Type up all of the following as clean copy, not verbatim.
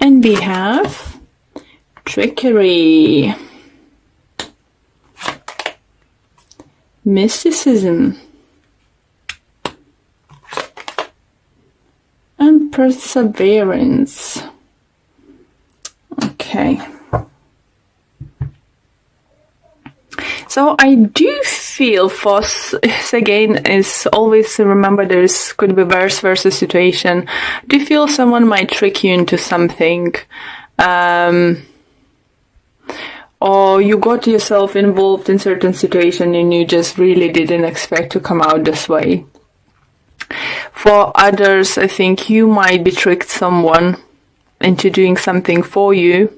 And we have trickery, mysticism, and perseverance. Okay. So I do feel for, again, is always remember there's could be verse versus situation. I do feel someone might trick you into something. Or you got yourself involved in certain situation and you just really didn't expect to come out this way. For others, I think you might be tricked someone into doing something for you.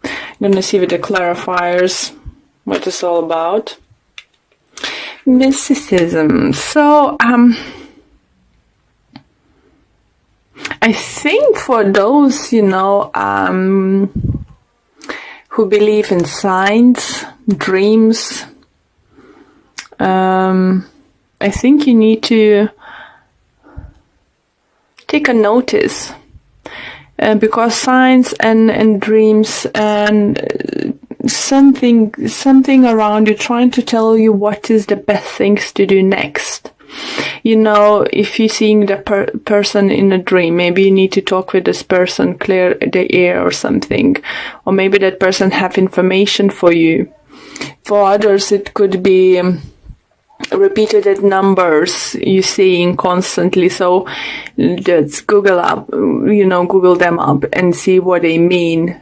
I'm going to see with the clarifiers what it's all about. Mysticism. So, I think for those, who believe in signs, dreams, I think you need to take a notice. Because signs and dreams and something around you trying to tell you what is the best things to do next. If you're seeing the person in a dream, maybe you need to talk with this person, clear the air or something. Or maybe that person have information for you. For others, it could be repeated numbers you're seeing constantly. So just Google them up and see what they mean.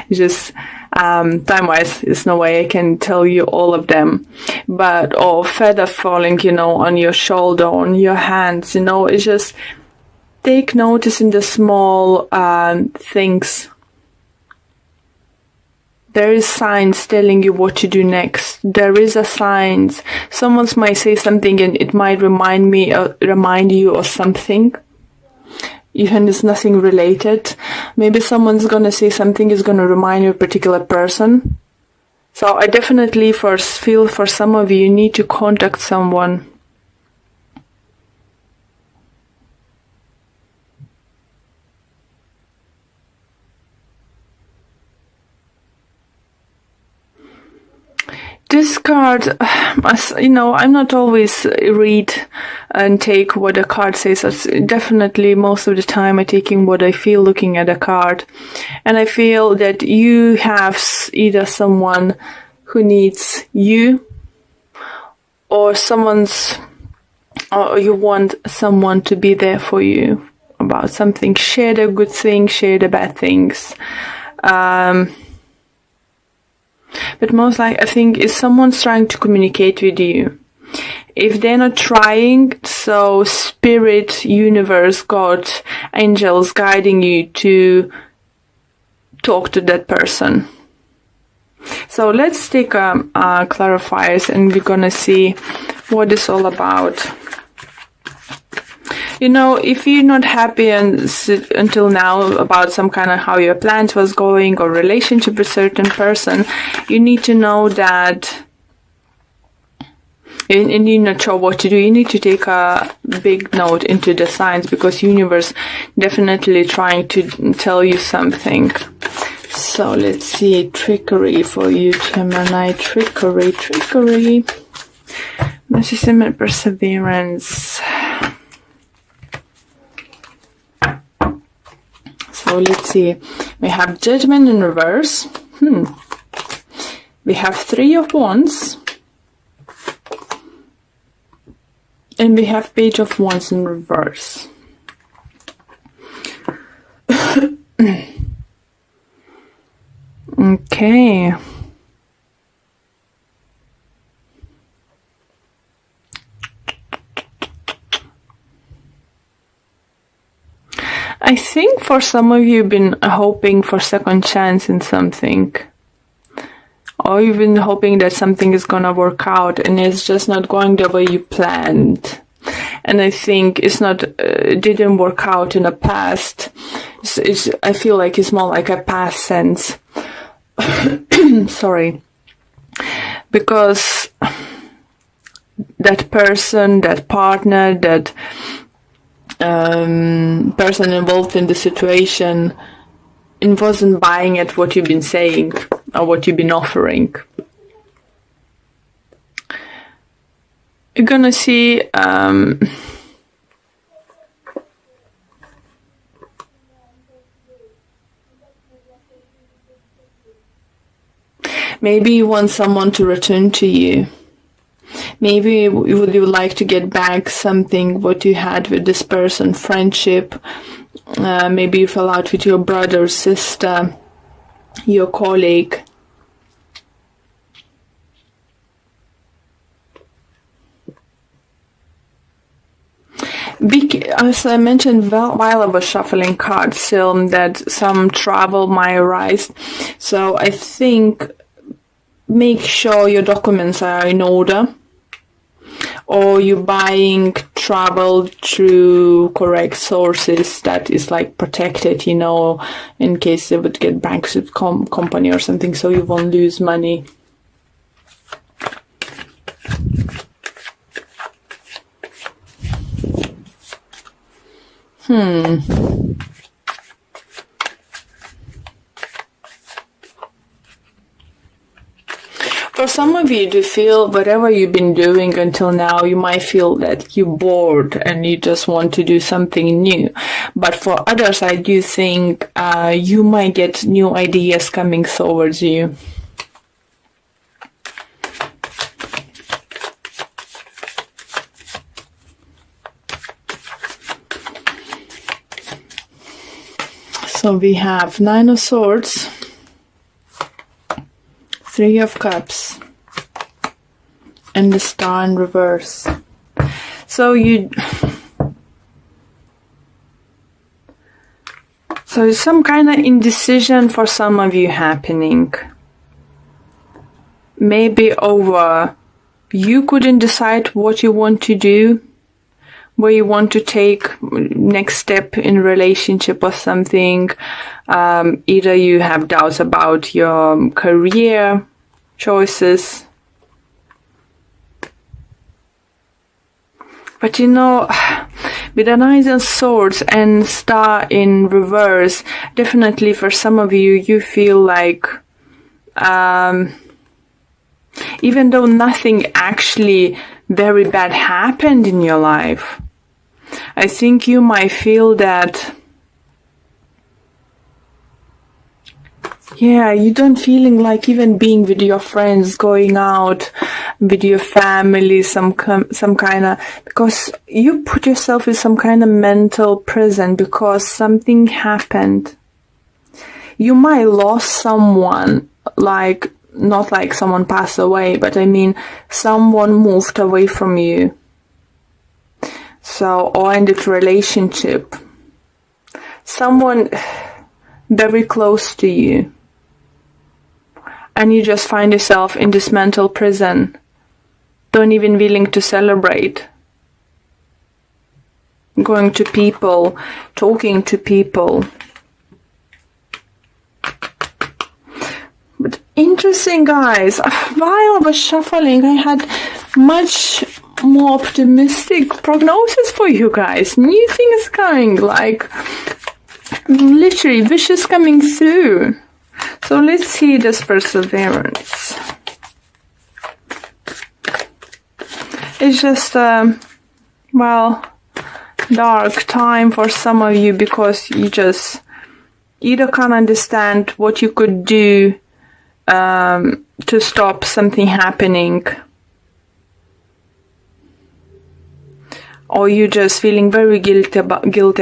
Just time-wise, there's no way I can tell you all of them. Or feather falling, on your shoulder, on your hands, it's just take notice in the small things. There is signs telling you what to do next. There is a signs. Someone might say something and it might remind you of something. Even it's nothing related. Maybe someone's gonna say something is gonna remind you of a particular person. So I definitely feel for some of you need to contact someone. This card, I'm not always read and take what the card says. Definitely, most of the time, I'm taking what I feel looking at a card. And I feel that you have either someone who needs you, or you want someone to be there for you about something. Share the good things, share the bad things. But most likely, I think, is someone's trying to communicate with you. If they're not trying, so spirit, universe, God, angels guiding you to talk to that person. So let's take clarifiers and we're gonna see what it's all about. If you're not happy until now about some kind of how your plans was going or relationship with a certain person, you need to know that, and you're not sure what to do, you need to take a big note into the signs, because universe definitely trying to tell you something. So let's see, trickery for you, Gemini. Trickery. Mysticism and perseverance. So let's see, we have Judgment in reverse. We have Three of Wands. And we have Page of Wands in reverse. Okay. I think for some of you, you've been hoping for second chance in something. Or you've been hoping that something is gonna work out and it's just not going the way you planned. And I think it didn't work out in the past. I feel like it's more like a past sense. Sorry. Because that person, that partner, that person involved in the situation and wasn't buying at what you've been saying or what you've been offering. You're gonna see maybe you want someone to return to you. Maybe would you like to get back something what you had with this person, friendship. Maybe you fell out with your brother, sister, your colleague. As I mentioned while I was shuffling cards, that some travel might arise. So I think make sure your documents are in order, or you're buying travel through correct sources that is like protected, in case they would get bankruptcy company or something, so you won't lose money. For some of you to feel whatever you've been doing until now, you might feel that you're bored and you just want to do something new. But for others, I do think you might get new ideas coming towards you. So we have 9 of Swords, 3 of Cups, and the Star in reverse. So some kind of indecision for some of you happening. Maybe over you couldn't decide what you want to do, where you want to take next step in relationship or something. Either you have doubts about your career choices. But with the 9 of Swords and Star in reverse, definitely for some of you, you feel like even though nothing actually very bad happened in your life, I think you might feel that, you don't feeling like even being with your friends, going out with your family, some kind of, because you put yourself in some kind of mental prison because something happened. You might lost someone, like, not like someone passed away, but I mean someone moved away from you. So, or ended relationship. Someone very close to you. And you just find yourself in this mental prison. Don't even willing to celebrate. Going to people, talking to people. But interesting, guys. While I was shuffling, I had much more optimistic prognosis for you guys. New things coming, like literally wishes coming through. So let's see this perseverance. It's just dark time for some of you, because you either can't understand what you could do to stop something happening, or you're just feeling very guilty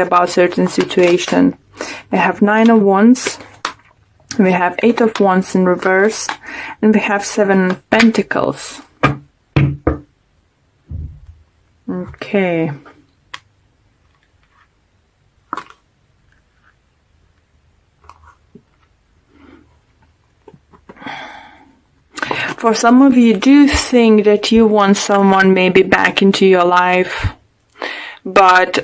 about certain situation. We have 9 of Wands, we have 8 of Wands in reverse, and we have 7 of Pentacles. Okay. For some of you, do think that you want someone maybe back into your life, but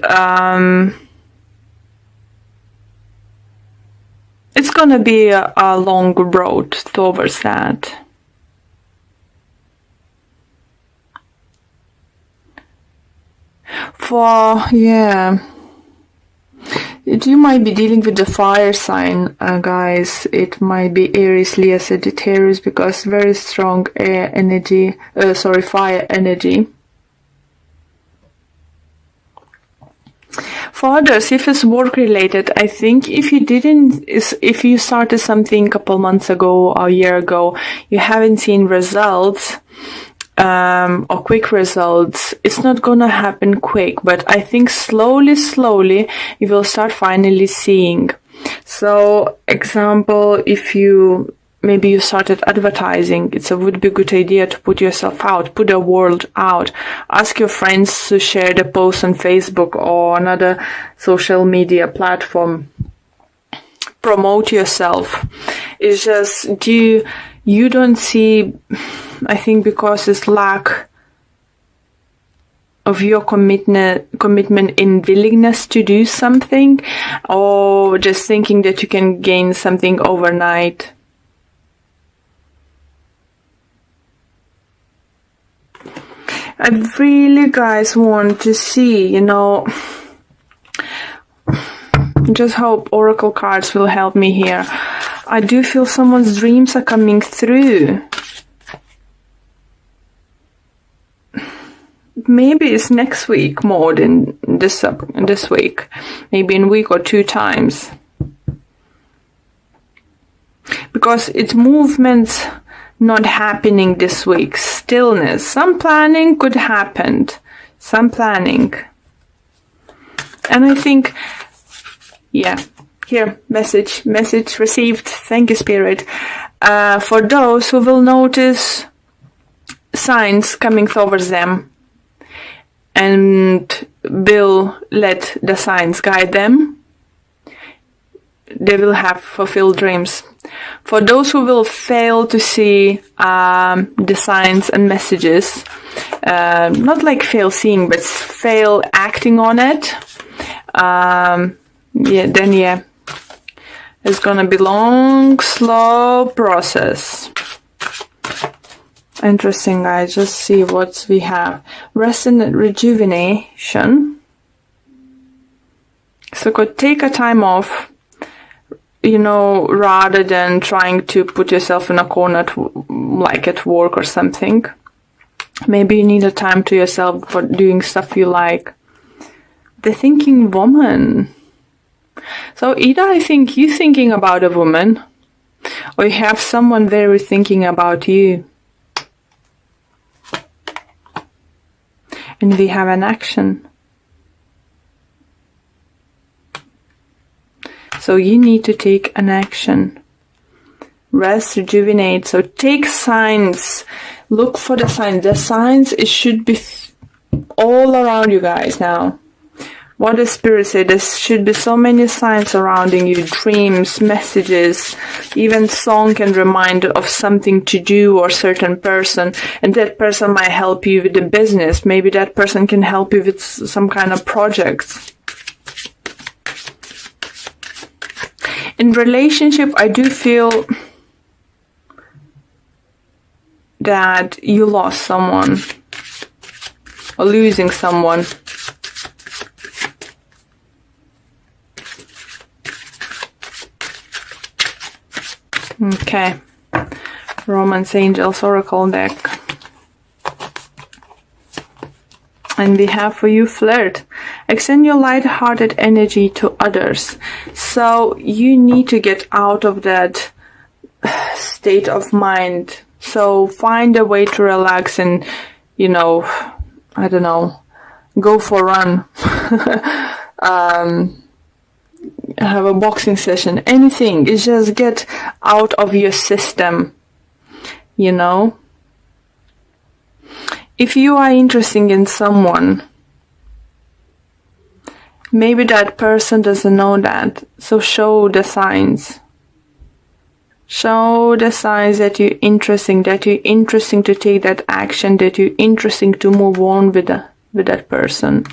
it's gonna be a long road towards that. you might be dealing with the fire sign, guys. It might be Aries, Leo, Sagittarius, because very strong air energy, fire energy. For others, if it's work related, I think if you started something a couple months ago or a year ago, you haven't seen results, or quick results, it's not gonna happen quick, but I think slowly you will start finally seeing. So, example, if maybe you started advertising, would be a good idea to put yourself out, put the world out. Ask your friends to share the post on Facebook or another social media platform. Promote yourself. It's just, you don't see, I think because it's lack of your commitment in willingness to do something, or just thinking that you can gain something overnight. I really, guys, want to see, just hope Oracle cards will help me here. I do feel someone's dreams are coming through. Maybe it's next week more than this week. Maybe in a week or 2 times. Because it's movements not happening this week. Stillness. Some planning could happen. Some planning. And I think, yeah, here, message received. Thank you, Spirit. For those who will notice signs coming towards them and will let the signs guide them, they will have fulfilled dreams. For those who will fail to see the signs and messages, not like fail seeing, but fail acting on it, it's gonna be long, slow process. Interesting, guys. Just see what we have. Rest and rejuvenation. So could take a time off, rather than trying to put yourself in a corner like at work or something. Maybe you need a time to yourself for doing stuff you like. The thinking woman. So either I think you thinking about a woman, or you have someone very thinking about you. And we have an action. So you need to take an action. Rest, rejuvenate. So take signs. Look for the signs. The signs, it should be all around you guys now. What does Spirit say? There should be so many signs surrounding you. Dreams, messages, even song can remind of something to do or certain person. And that person might help you with the business. Maybe that person can help you with some kind of project. In relationship, I do feel that you lost someone or losing someone. Okay, Romance Angels Oracle deck. And we have for you Flirt. Extend your light-hearted energy to others. So you need to get out of that state of mind. So find a way to relax and, I don't know, go for a run. Have a boxing session. Anything. It's just get out of your system. If you are interested in someone, maybe that person doesn't know that. So show the signs. Show the signs that you're interesting to take that action, that you're interesting to move on with that person.